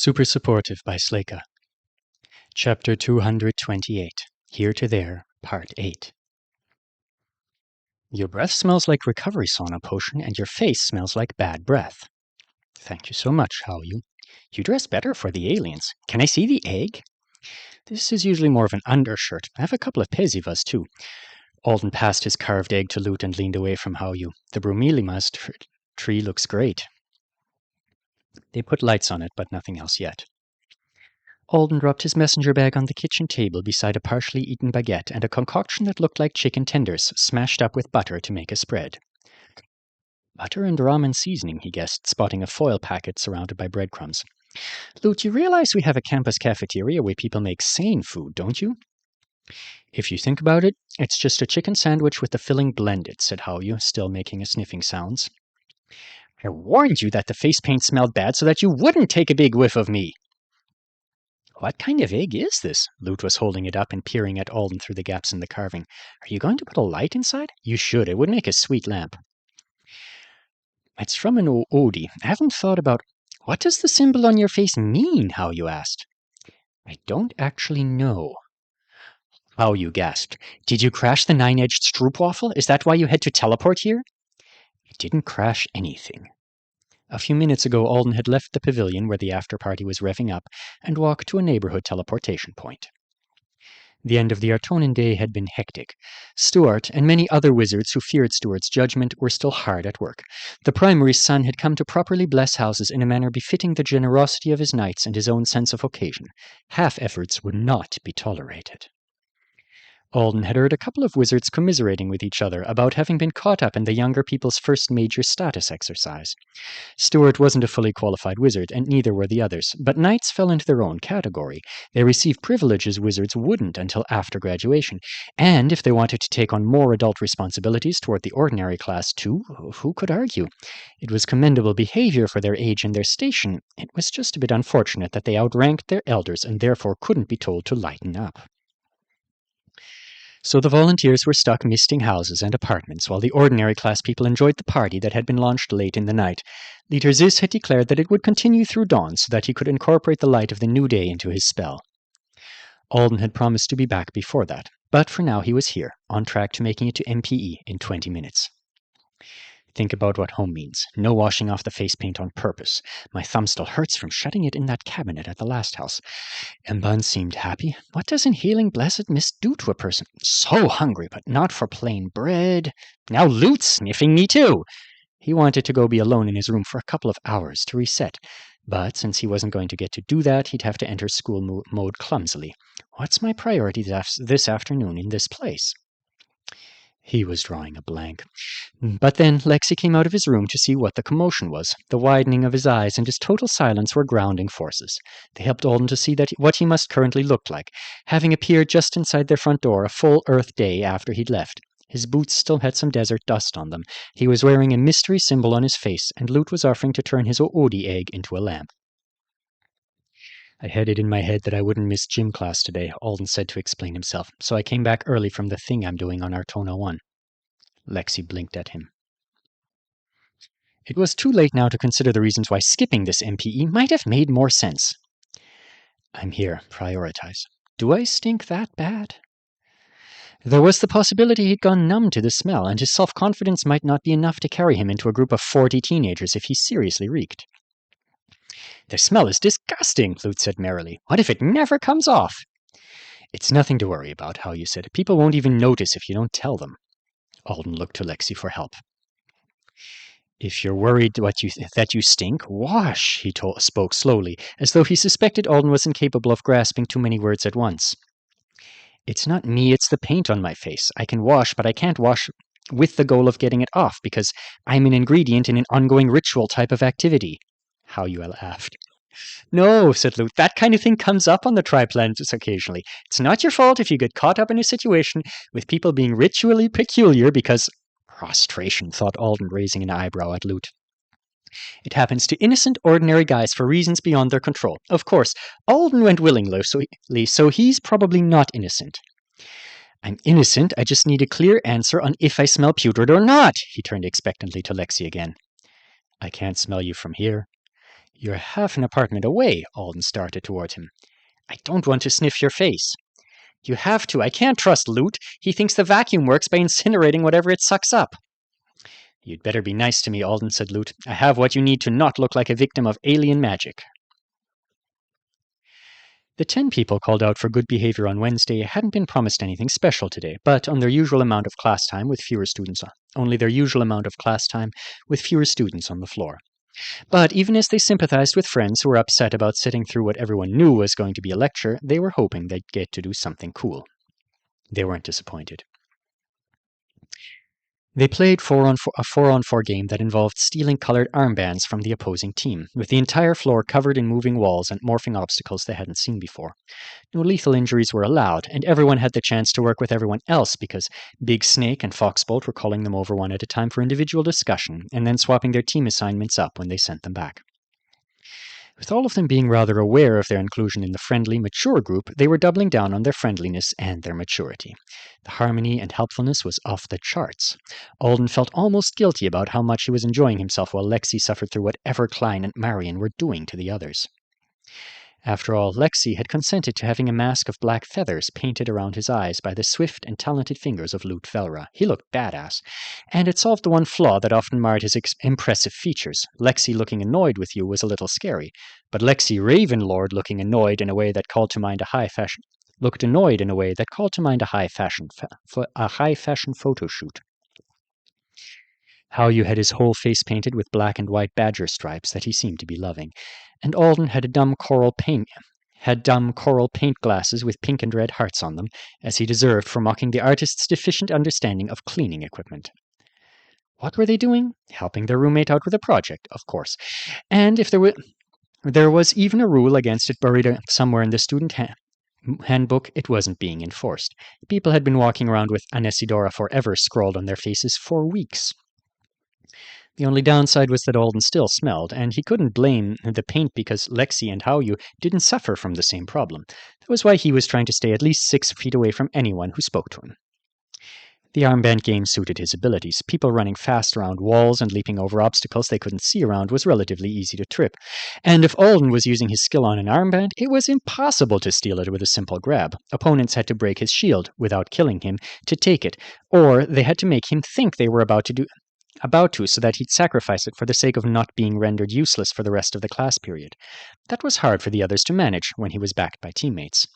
Super Supportive by Sleyca. Chapter 228. Here to There, Part 8. Your breath smells like recovery sauna potion, and your face smells like bad breath. Thank you so much, Hao Yu. You dress better for the aliens. Can I see the egg? This is usually more of an undershirt. I have a couple of pesivas, too. Alden passed his carved egg to Lute and leaned away from Hao Yu. The bromelia's tree looks great. They put lights on it, but nothing else yet. Alden dropped his messenger bag on the kitchen table beside a partially eaten baguette and a concoction that looked like chicken tenders, smashed up with butter to make a spread. Butter and ramen seasoning, he guessed, spotting a foil packet surrounded by breadcrumbs. Lute, you realize we have a campus cafeteria where people make sane food, don't you? If you think about it, it's just a chicken sandwich with the filling blended, said Hao Yu, still making a sniffing sounds. I warned you that the face paint smelled bad so that you wouldn't take a big whiff of me. What kind of egg is this? Lute was holding it up and peering at Alden through the gaps in the carving. Are you going to put a light inside? You should. It would make a sweet lamp. It's from an Odi. I haven't thought about... What does the symbol on your face mean, Hao Yu asked. I don't actually know. Hao Yu gasped. Did you crash the nine-edged stroopwafel? Is that why you had to teleport here? I didn't crash anything. A few minutes ago, Alden had left the pavilion where the after-party was revving up and walked to a neighborhood teleportation point. The end of the Artonan day had been hectic. Stuart and many other wizards who feared Stuart's judgment were still hard at work. The primary's son had come to properly bless houses in a manner befitting the generosity of his knights and his own sense of occasion. Half-efforts would not be tolerated. Alden had heard a couple of wizards commiserating with each other about having been caught up in the younger people's first major status exercise. Stuart wasn't a fully qualified wizard, and neither were the others, but knights fell into their own category. They received privileges wizards wouldn't until after graduation, and if they wanted to take on more adult responsibilities toward the ordinary class too, who could argue? It was commendable behavior for their age and their station. It was just a bit unfortunate that they outranked their elders and therefore couldn't be told to lighten up. So the volunteers were stuck misting houses and apartments, while the ordinary class people enjoyed the party that had been launched late in the night. Leader Ziz had declared that it would continue through dawn so that he could incorporate the light of the new day into his spell. Alden had promised to be back before that, but for now he was here, on track to making it to MPE in 20 minutes. Think about what home means. No washing off the face paint on purpose. My thumb still hurts from shutting it in that cabinet at the last house. Mban seemed happy. What does inhaling blessed mist do to a person? So hungry, but not for plain bread. Now Lute's sniffing me too. He wanted to go be alone in his room for a couple of hours to reset. But since he wasn't going to get to do that, he'd have to enter school mode clumsily. What's my priority this afternoon in this place? He was drawing a blank. But then Lexi came out of his room to see what the commotion was. The widening of his eyes and his total silence were grounding forces. They helped Alden to see what he must currently look like, having appeared just inside their front door a full Earth day after he'd left. His boots still had some desert dust on them. He was wearing a mystery symbol on his face, and Lute was offering to turn his Odi egg into a lamp. I had it in my head that I wouldn't miss gym class today, Alden said to explain himself, so I came back early from the thing I'm doing on Artona 1. Lexi blinked at him. It was too late now to consider the reasons why skipping this MPE might have made more sense. I'm here, prioritize. Do I stink that bad? There was the possibility he'd gone numb to the smell, and his self-confidence might not be enough to carry him into a group of 40 teenagers if he seriously reeked. The smell is disgusting, Lute said merrily. What if it never comes off? It's nothing to worry about, Hao Yu said. People won't even notice if you don't tell them. Alden looked to Lexi for help. If you're worried that you stink, wash, he spoke slowly, as though he suspected Alden was incapable of grasping too many words at once. It's not me, it's the paint on my face. I can wash, but I can't wash with the goal of getting it off, because I'm an ingredient in an ongoing ritual type of activity. Hao Yu laughed. No, said Lute, that kind of thing comes up on the Triplanets occasionally. It's not your fault if you get caught up in a situation with people being ritually peculiar because... Prostration, thought Alden, raising an eyebrow at Lute. It happens to innocent, ordinary guys for reasons beyond their control. Of course, Alden went willingly, so he's probably not innocent. I'm innocent, I just need a clear answer on if I smell putrid or not, he turned expectantly to Lexi again. I can't smell you from here. You're half an apartment away, Alden started toward him. I don't want to sniff your face. You have to. I can't trust Loot. He thinks the vacuum works by incinerating whatever it sucks up. You'd better be nice to me, Alden, said Loot. I have what you need to not look like a victim of alien magic. The 10 people called out for good behavior on Wednesday hadn't been promised anything special today, but on their usual amount of class time with fewer students on the floor. But even as they sympathized with friends who were upset about sitting through what everyone knew was going to be a lecture, they were hoping they'd get to do something cool. They weren't disappointed. They played a 4-on-4 game that involved stealing colored armbands from the opposing team, with the entire floor covered in moving walls and morphing obstacles they hadn't seen before. No lethal injuries were allowed, and everyone had the chance to work with everyone else because Big Snake and Foxbolt were calling them over one at a time for individual discussion, and then swapping their team assignments up when they sent them back. With all of them being rather aware of their inclusion in the friendly, mature group, they were doubling down on their friendliness and their maturity. The harmony and helpfulness was off the charts. Alden felt almost guilty about how much he was enjoying himself while Lexi suffered through whatever Klein and Marion were doing to the others. After all, Lexi had consented to having a mask of black feathers painted around his eyes by the swift and talented fingers of Lute Velra. He looked badass, and it solved the one flaw that often marred his impressive features. Lexi looking annoyed with you was a little scary, but Lexi Ravenlord looking annoyed in a way that called to mind a high fashion photo shoot. Haoyu had his whole face painted with black and white badger stripes that he seemed to be loving, and Alden had dumb coral paint glasses with pink and red hearts on them, as he deserved for mocking the artist's deficient understanding of cleaning equipment. What were they doing? Helping their roommate out with a project, of course. And if there was even a rule against it buried somewhere in the student handbook, it wasn't being enforced. People had been walking around with Anesidora forever scrawled on their faces for weeks. The only downside was that Alden still smelled, and he couldn't blame the paint because Lexi and Haoyu didn't suffer from the same problem. That was why he was trying to stay at least 6 feet away from anyone who spoke to him. The armband game suited his abilities. People running fast around walls and leaping over obstacles they couldn't see around was relatively easy to trip. And if Alden was using his skill on an armband, it was impossible to steal it with a simple grab. Opponents had to break his shield, without killing him, to take it, or they had to make him think they were about to so that he'd sacrifice it for the sake of not being rendered useless for the rest of the class period. That was hard for the others to manage when he was backed by teammates.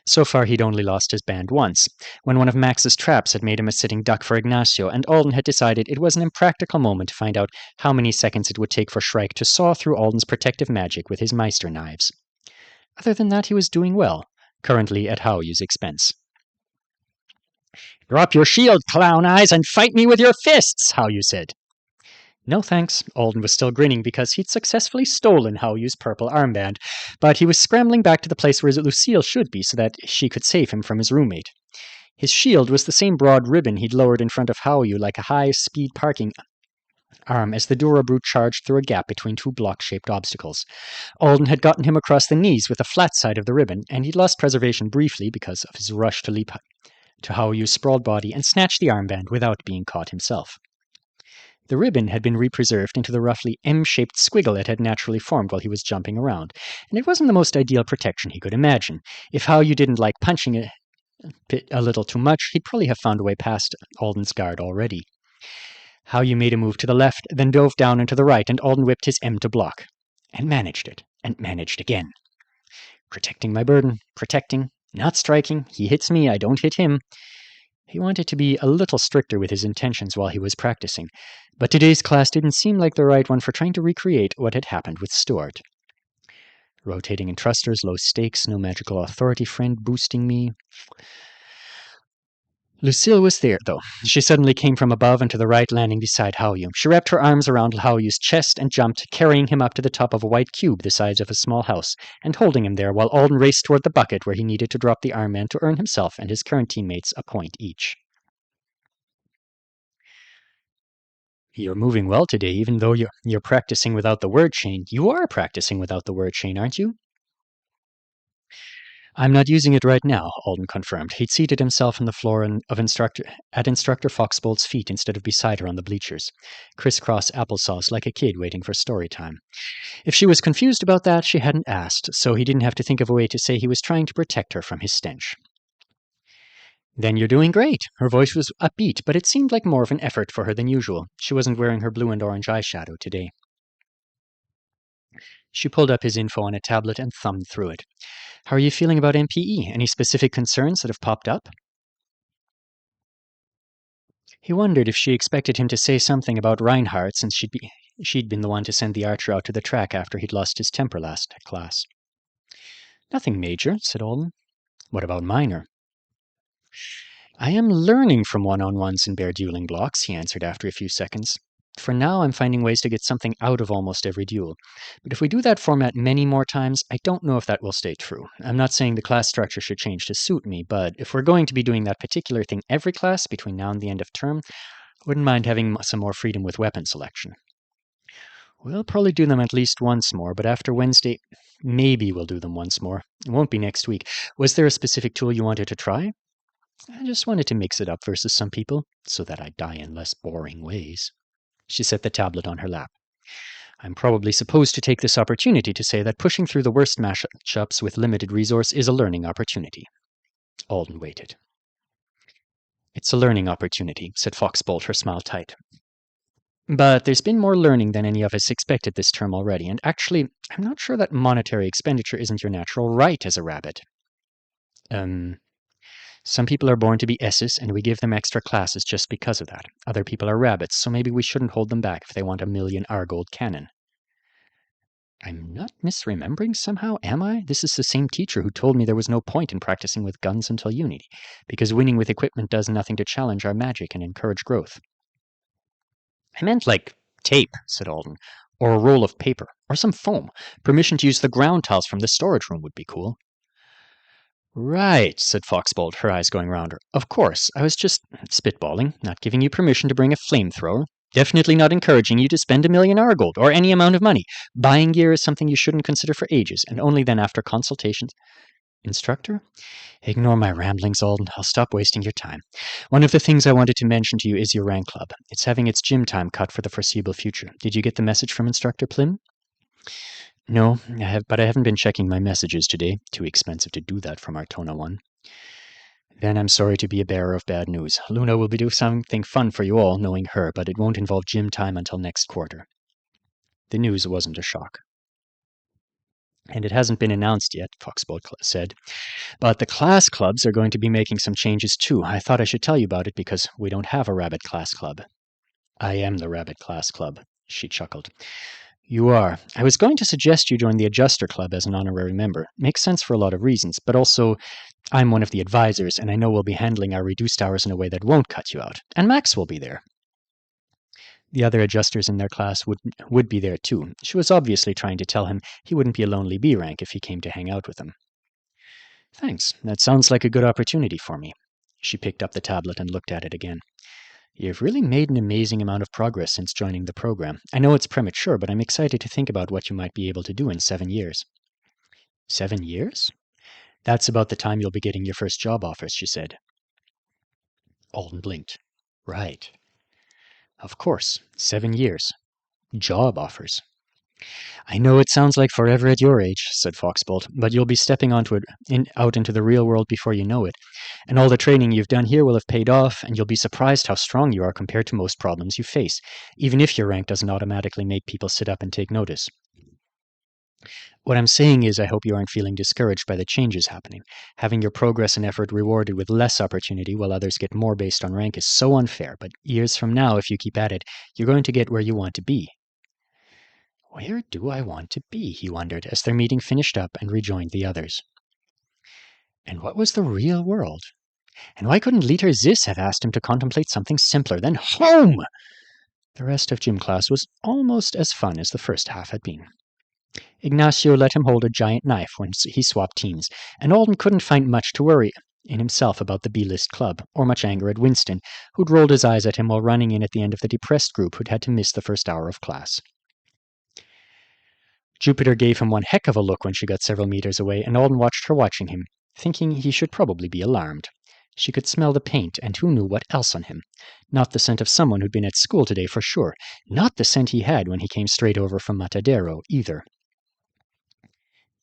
So far he'd only lost his band once, when one of Max's traps had made him a sitting duck for Ignacio, and Alden had decided it was an impractical moment to find out how many seconds it would take for Shrike to saw through Alden's protective magic with his Meister knives. Other than that, he was doing well, currently at Haoyu's expense. "Drop your shield, clown eyes, and fight me with your fists," Haoyu said. No thanks. Alden was still grinning because he'd successfully stolen Haoyu's purple armband, but he was scrambling back to the place where Lucille should be so that she could save him from his roommate. His shield was the same broad ribbon he'd lowered in front of Haoyu like a high-speed parking arm as the Durabru charged through a gap between 2 block-shaped obstacles. Alden had gotten him across the knees with the flat side of the ribbon, and he'd lost preservation briefly because of his rush to leap to Haoyu's sprawled body and snatch the armband without being caught himself. The ribbon had been represerved into the roughly M-shaped squiggle it had naturally formed while he was jumping around, and it wasn't the most ideal protection he could imagine. If Haoyu didn't like punching it a little too much, he'd probably have found a way past Alden's guard already. Haoyu made a move to the left, then dove down and to the right, and Alden whipped his M to block. And managed it, and managed again. Protecting my burden, protecting, not striking. He hits me, I don't hit him. He wanted to be a little stricter with his intentions while he was practicing, but today's class didn't seem like the right one for trying to recreate what had happened with Stuart. Rotating in thrusters, low stakes, no magical authority friend boosting me. Lucille was there, though. She suddenly came from above and to the right, landing beside Haoyu. She wrapped her arms around Haoyu's chest and jumped, carrying him up to the top of a white cube the size of a small house, and holding him there while Alden raced toward the bucket where he needed to drop the armband to earn himself and his current teammates a point each. You're moving well today, even though you're practicing without the word chain. You are practicing without the word chain, aren't you? I'm not using it right now, Alden confirmed. He'd seated himself on the floor at Instructor Foxbolt's feet instead of beside her on the bleachers. Crisscross applesauce like a kid waiting for story time. If she was confused about that, she hadn't asked, so he didn't have to think of a way to say he was trying to protect her from his stench. Then you're doing great. Her voice was upbeat, but it seemed like more of an effort for her than usual. She wasn't wearing her blue and orange eyeshadow today. She pulled up his info on a tablet and thumbed through it. How are you feeling about MPE? Any specific concerns that have popped up? He wondered if she expected him to say something about Reinhardt since she'd been the one to send the archer out to the track after he'd lost his temper last class. Nothing major, said Alden. What about minor? I am learning from one-on-ones in bare dueling blocks, he answered after a few seconds. For now, I'm finding ways to get something out of almost every duel. But if we do that format many more times, I don't know if that will stay true. I'm not saying the class structure should change to suit me, but if we're going to be doing that particular thing every class between now and the end of term, I wouldn't mind having some more freedom with weapon selection. We'll probably do them at least once more, but after Wednesday, maybe we'll do them once more. It won't be next week. Was there a specific tool you wanted to try? I just wanted to mix it up versus some people, so that I die in less boring ways. She set the tablet on her lap. I'm probably supposed to take this opportunity to say that pushing through the worst mashups with limited resource is a learning opportunity. Alden waited. It's a learning opportunity, said Foxbolt, her smile tight. But there's been more learning than any of us expected this term already, and actually, I'm not sure that monetary expenditure isn't your natural right as a rabbit. Some people are born to be S's, and we give them extra classes just because of that. Other people are rabbits, so maybe we shouldn't hold them back if they want 1,000,000 Argold cannon. I'm not misremembering somehow, am I? This is the same teacher who told me there was no point in practicing with guns until Unity, because winning with equipment does nothing to challenge our magic and encourage growth. I meant like tape, said Alden, or a roll of paper, or some foam. Permission to use the ground tiles from the storage room would be cool. Right, said Foxbolt, her eyes going round her. Of course, I was just spitballing, not giving you permission to bring a flamethrower. Definitely not encouraging you to spend 1,000,000 Argold, or any amount of money. Buying gear is something you shouldn't consider for ages, and only then after consultations. Instructor? Ignore my ramblings, Alden. I'll stop wasting your time. One of the things I wanted to mention to you is your rank club. It's having its gym time cut for the foreseeable future. Did you get the message from Instructor Plim? No, but I haven't been checking my messages today. Too expensive to do that from Artona 1. Then I'm sorry to be a bearer of bad news. Luna will be doing something fun for you all, knowing her, but it won't involve gym time until next quarter. The news wasn't a shock. And it hasn't been announced yet, Foxbolt said. But the class clubs are going to be making some changes too. I thought I should tell you about it because we don't have a rabbit class club. I am the rabbit class club, she chuckled. You are. I was going to suggest you join the Adjuster Club as an honorary member. Makes sense for a lot of reasons, but also I'm one of the advisors, and I know we'll be handling our reduced hours in a way that won't cut you out. And Max will be there. The other adjusters in their class would be there too. She was obviously trying to tell him he wouldn't be a lonely B rank if he came to hang out with them. Thanks. That sounds like a good opportunity for me. She picked up the tablet and looked at it again. You've really made an amazing amount of progress since joining the program. I know it's premature, but I'm excited to think about what you might be able to do in 7 years. 7 years? That's about the time you'll be getting your first job offers, she said. Alden blinked. Right. Of course, 7 years. Job offers. I know it sounds like forever at your age, said Foxbolt, but you'll be stepping out into the real world before you know it. And all the training you've done here will have paid off, and you'll be surprised how strong you are compared to most problems you face, even if your rank doesn't automatically make people sit up and take notice. What I'm saying is I hope you aren't feeling discouraged by the changes happening. Having your progress and effort rewarded with less opportunity while others get more based on rank is so unfair, but years from now, if you keep at it, you're going to get where you want to be. Where do I want to be? He wondered as their meeting finished up and rejoined the others. And what was the real world? And why couldn't Leader Ziss have asked him to contemplate something simpler than home? The rest of gym class was almost as fun as the first half had been. Ignacio let him hold a giant knife when he swapped teams, and Alden couldn't find much to worry in himself about the B-list club, or much anger at Winston, who'd rolled his eyes at him while running in at the end of the depressed group who'd had to miss the first hour of class. Jupiter gave him one heck of a look when she got several meters away, and Alden watched her watching him, thinking he should probably be alarmed. She could smell the paint, and who knew what else on him? Not the scent of someone who'd been at school today for sure. Not the scent he had when he came straight over from Matadero, either.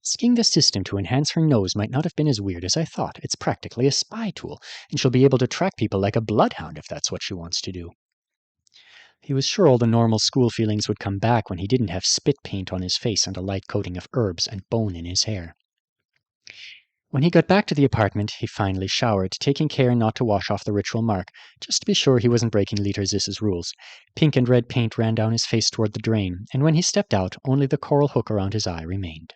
Asking the system to enhance her nose might not have been as weird as I thought. It's practically a spy tool, and she'll be able to track people like a bloodhound if that's what she wants to do. He was sure all the normal school feelings would come back when he didn't have spit paint on his face and a light coating of herbs and bone in his hair. When he got back to the apartment, he finally showered, taking care not to wash off the ritual mark, just to be sure he wasn't breaking Liter Ziss's rules. Pink and red paint ran down his face toward the drain, and when he stepped out, only the coral hook around his eye remained.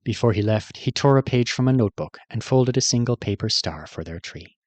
Before he left, he tore a page from a notebook and folded a single paper star for their tree.